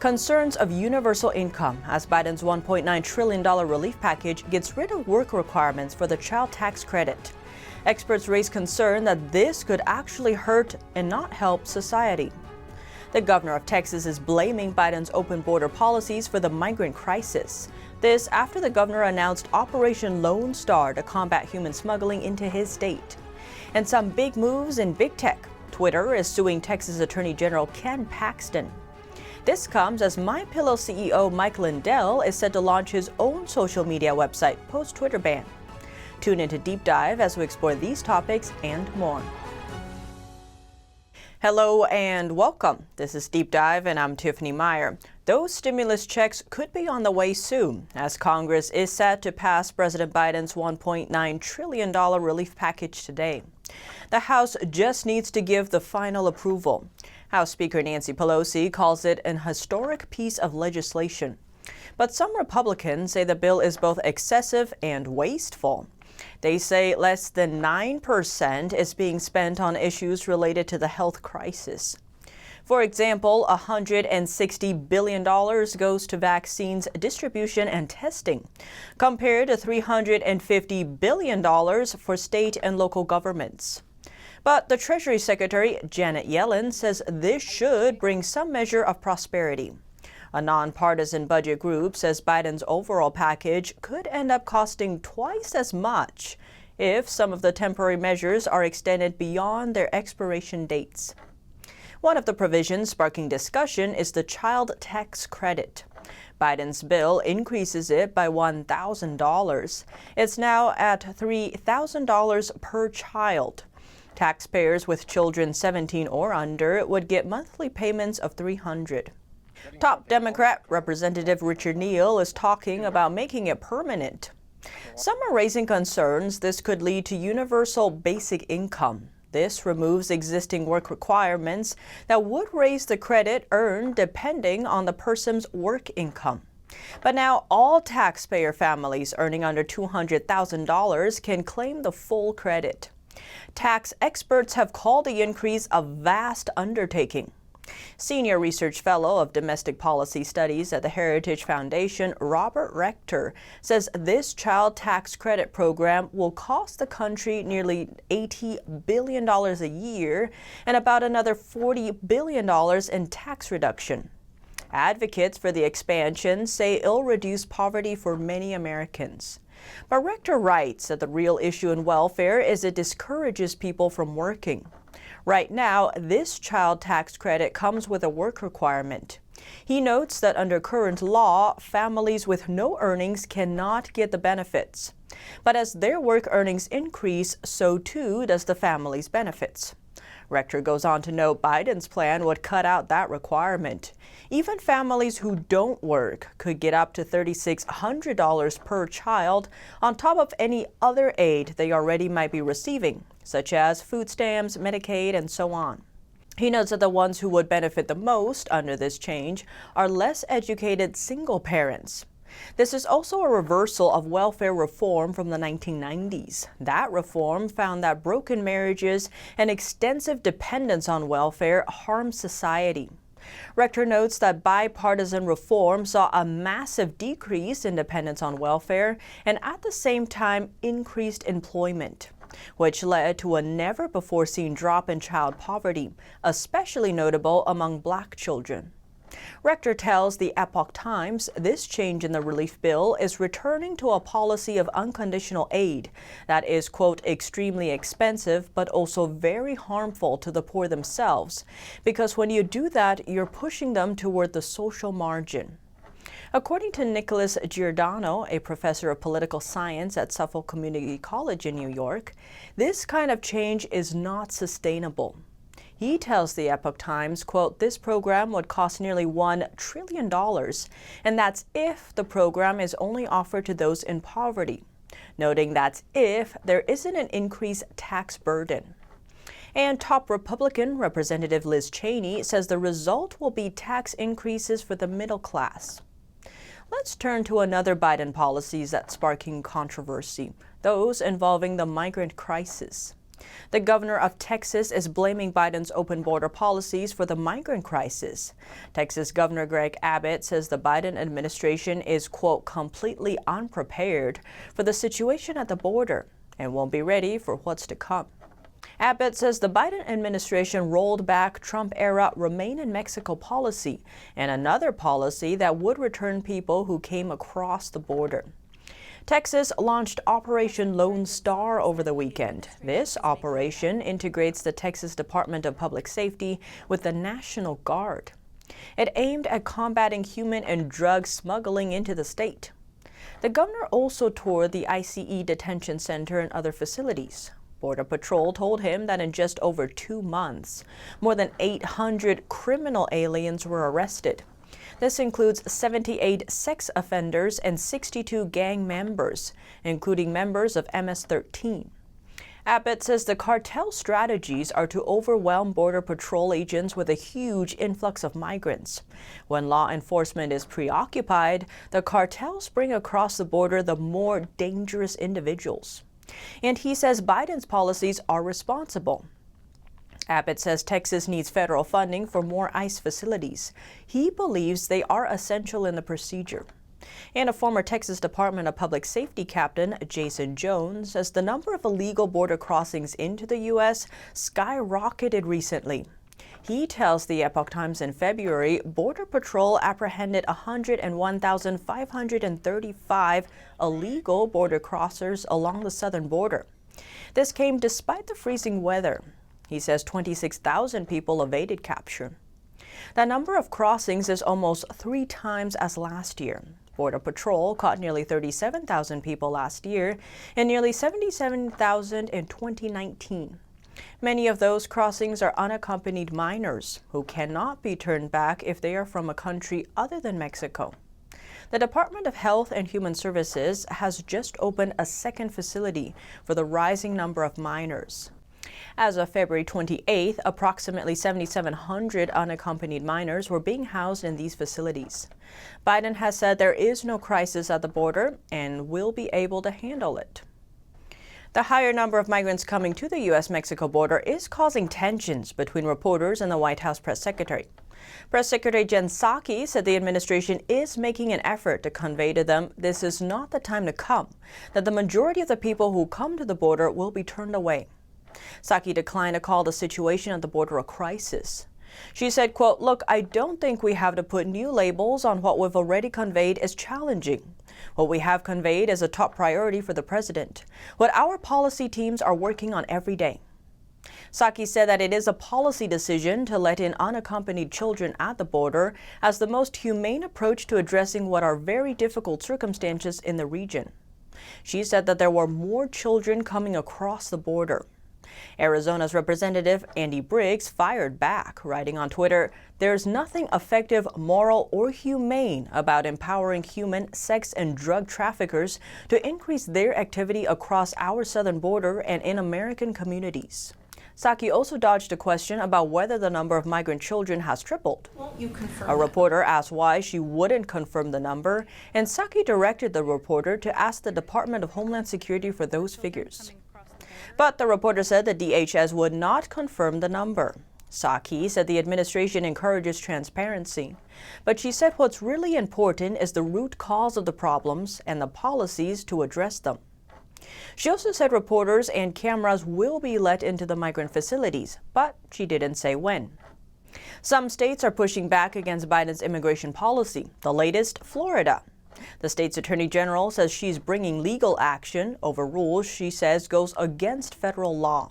Concerns of universal income as Biden's $1.9 trillion relief package gets rid of work requirements for the child tax credit. Experts raise concern that this could actually hurt and not help society. The governor of Texas is blaming Biden's open border policies for the migrant crisis. This after the governor announced Operation Lone Star to combat human smuggling into his state. And some big moves in big tech. Twitter is suing Texas Attorney General Ken Paxton. This comes as MyPillow CEO Lindell is set to launch his own social media website post-Twitter ban. Tune into Deep Dive as we explore these topics and more. Hello and welcome. This is Deep Dive and I'm Tiffany Meier. Those stimulus checks could be on the way soon as Congress is set to pass President Biden's $1.9 trillion relief package today. The House just needs to give the final approval. House Speaker Nancy Pelosi calls it an historic piece of legislation. But some Republicans say the bill is both excessive and wasteful. They say less than 9% is being spent on issues related to the health crisis. For example, $160 billion goes to vaccines distribution and testing, compared to $350 billion for state and local governments. But the Treasury Secretary, Janet Yellen, says this should bring some measure of prosperity. A nonpartisan budget group says Biden's overall package could end up costing twice as much if some of the temporary measures are extended beyond their expiration dates. One of the provisions sparking discussion is the child tax credit. Biden's bill increases it by $1,000. It's now at $3,000 per child. Taxpayers with children 17 or under would get monthly payments of $300. Top Democrat Representative Richard Neal is talking about making it permanent. Some are raising concerns this could lead to universal basic income. This removes existing work requirements that would raise the credit earned depending on the person's work income. But now all taxpayer families earning under $200,000 can claim the full credit. Tax experts have called the increase a vast undertaking. Senior Research Fellow of Domestic Policy Studies at the Heritage Foundation, Robert Rector, says this child tax credit program will cost the country nearly $80 billion a year and about another $40 billion in tax reduction. Advocates for the expansion say it'll reduce poverty for many Americans. But Rector writes that the real issue in welfare is it discourages people from working. Right now, this child tax credit comes with a work requirement. He notes that under current law, families with no earnings cannot get the benefits. But as their work earnings increase, so too does the family's benefits. Rector goes on to note Biden's plan would cut out that requirement. Even families who don't work could get up to $3,600 per child on top of any other aid they already might be receiving, such as food stamps, Medicaid, and so on. He notes that the ones who would benefit the most under this change are less educated single parents. This is also a reversal of welfare reform from the 1990s. That reform found that broken marriages and extensive dependence on welfare harm society. Rector notes that bipartisan reform saw a massive decrease in dependence on welfare and at the same time increased employment, which led to a never-before-seen drop in child poverty, especially notable among Black children. Rector tells the Epoch Times this change in the relief bill is returning to a policy of unconditional aid that is, quote, extremely expensive but also very harmful to the poor themselves, because when you do that, you're pushing them toward the social margin. According to Nicholas Giordano, a professor of political science at Suffolk Community College in New York, this kind of change is not sustainable. He tells the Epoch Times, quote, this program would cost nearly $1 trillion, and that's if the program is only offered to those in poverty, noting that's if there isn't an increased tax burden. And top Republican Representative Liz Cheney says the result will be tax increases for the middle class. Let's turn to another Biden policies that's sparking controversy, those involving the migrant crisis. The governor of Texas is blaming Biden's open border policies for the migrant crisis. Texas Governor Greg Abbott says the Biden administration is, quote, completely unprepared for the situation at the border and won't be ready for what's to come. Abbott says the Biden administration rolled back Trump-era Remain in Mexico policy and another policy that would return people who came across the border. Texas launched Operation Lone Star over the weekend. This operation integrates the Texas Department of Public Safety with the National Guard. It aimed at combating human and drug smuggling into the state. The governor also toured the ICE detention center and other facilities. Border Patrol told him that in just over 2 months, more than 800 criminal aliens were arrested. This includes 78 sex offenders and 62 gang members, including members of MS-13. Abbott says the cartel strategies are to overwhelm Border Patrol agents with a huge influx of migrants. When law enforcement is preoccupied, the cartels bring across the border the more dangerous individuals. And he says Biden's policies are responsible. Abbott says Texas needs federal funding for more ICE facilities. He believes they are essential in the procedure. And a former Texas Department of Public Safety captain, Jason Jones, says the number of illegal border crossings into the U.S. skyrocketed recently. He tells the Epoch Times in February, Border Patrol apprehended 101,535 illegal border crossers along the southern border. This came despite the freezing weather. He says 26,000 people evaded capture. The number of crossings is almost 3 times as last year. Border Patrol caught nearly 37,000 people last year and nearly 77,000 in 2019. Many of those crossings are unaccompanied minors who cannot be turned back if they are from a country other than Mexico. The Department of Health and Human Services has just opened a second facility for the rising number of minors. As of February 28th, approximately 7,700 unaccompanied minors were being housed in these facilities. Biden has said there is no crisis at the border and will be able to handle it. The higher number of migrants coming to the U.S.-Mexico border is causing tensions between reporters and the White House press secretary. Press Secretary Jen Psaki said the administration is making an effort to convey to them this is not the time to come, that the majority of the people who come to the border will be turned away. Psaki declined to call the situation at the border a crisis. She said, quote, "Look, I don't think we have to put new labels on what we've already conveyed as challenging. What we have conveyed is a top priority for the president, what our policy teams are working on every day." Psaki said that it is a policy decision to let in unaccompanied children at the border as the most humane approach to addressing what are very difficult circumstances in the region. She said that there were more children coming across the border. Arizona's Representative Andy Briggs fired back, writing on Twitter, "There's nothing effective, moral, or humane about empowering human, sex, and drug traffickers to increase their activity across our southern border and in American communities." Psaki also dodged a question about whether the number of migrant children has tripled. Won't you confirm A reporter asked why she wouldn't confirm the number, and Psaki directed the reporter to ask the Department of Homeland Security for those figures. But the reporter said the DHS would not confirm the number. Psaki said the administration encourages transparency, but she said what's really important is the root cause of the problems and the policies to address them. She also said reporters and cameras will be let into the migrant facilities, but she didn't say when. Some states are pushing back against Biden's immigration policy, the latest, Florida. The state's attorney general says she's bringing legal action over rules she says goes against federal law.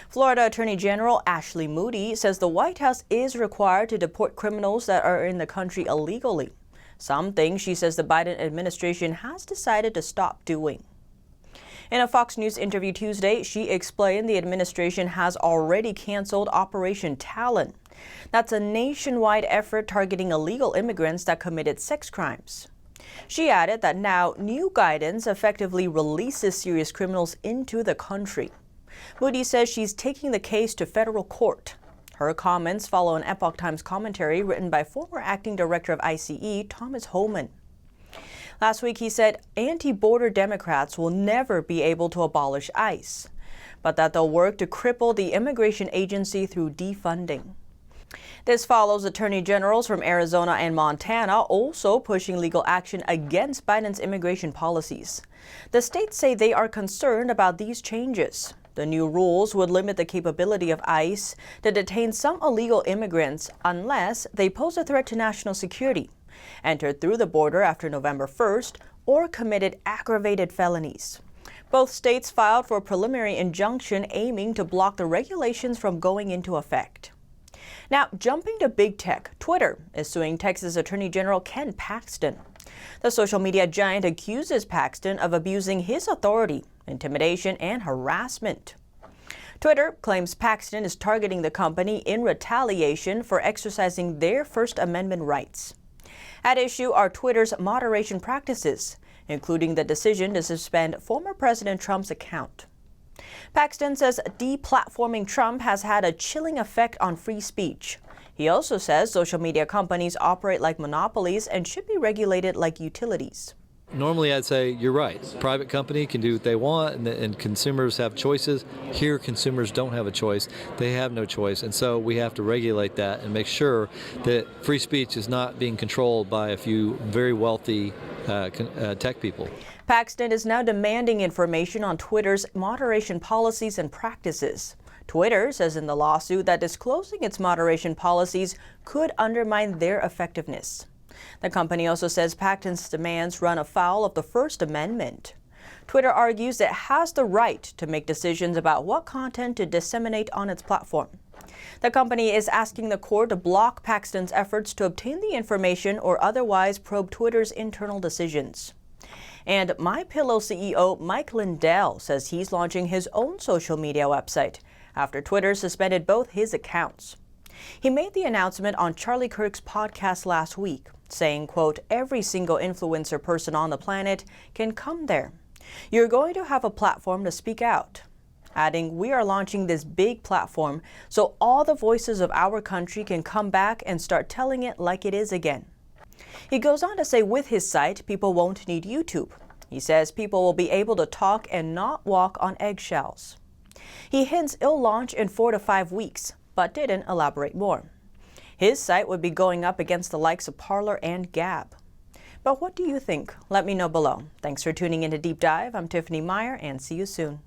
Florida Attorney General Ashley Moody says the White House is required to deport criminals that are in the country illegally, something she says the Biden administration has decided to stop doing. In a Fox News interview Tuesday, she explained the administration has already canceled Operation Talon. That's a nationwide effort targeting illegal immigrants that committed sex crimes. She added that now new guidance effectively releases serious criminals into the country. Moody says she's taking the case to federal court. Her comments follow an Epoch Times commentary written by former acting director of ICE, Thomas Homan. Last week, he said anti-border Democrats will never be able to abolish ICE. but that they'll work to cripple the immigration agency through defunding. This follows attorney generals from Arizona and Montana also pushing legal action against Biden's immigration policies. The states say they are concerned about these changes. The new rules would limit the capability of ICE to detain some illegal immigrants unless they pose a threat to national security, entered through the border after November 1st, or committed aggravated felonies. Both states filed for a preliminary injunction aiming to block the regulations from going into effect. Now, jumping to big tech, Twitter is suing Texas Attorney General Ken Paxton. The social media giant accuses Paxton of abusing his authority, intimidation, and harassment. Twitter claims Paxton is targeting the company in retaliation for exercising their First Amendment rights. At issue are Twitter's moderation practices, including the decision to suspend former President Trump's account. Paxton says deplatforming Trump has had a chilling effect on free speech. He also says social media companies operate like monopolies and should be regulated like utilities. Normally, I'd say you're right. Private company can do what they want, and consumers have choices. Here, consumers don't have a choice. They have no choice, and so we have to regulate that and make sure that free speech is not being controlled by a few very wealthy tech people. Paxton is now demanding information on Twitter's moderation policies and practices. Twitter says in the lawsuit that disclosing its moderation policies could undermine their effectiveness. The company also says Paxton's demands run afoul of the First Amendment. Twitter argues it has the right to make decisions about what content to disseminate on its platform. The company is asking the court to block Paxton's efforts to obtain the information or otherwise probe Twitter's internal decisions. And MyPillow CEO Mike Lindell says he's launching his own social media website after Twitter suspended both his accounts. He made the announcement on Charlie Kirk's podcast last week, saying, quote, "Every single influencer person on the planet can come there. You're going to have a platform to speak out." Adding, "We are launching this big platform so all the voices of our country can come back and start telling it like it is again." He goes on to say with his site, people won't need YouTube. He says people will be able to talk and not walk on eggshells. He hints it'll launch in 4 to 5 weeks, but didn't elaborate more. His site would be going up against the likes of Parler and Gab. But what do you think? Let me know below. Thanks for tuning in to Deep Dive. I'm Tiffany Meier, and see you soon.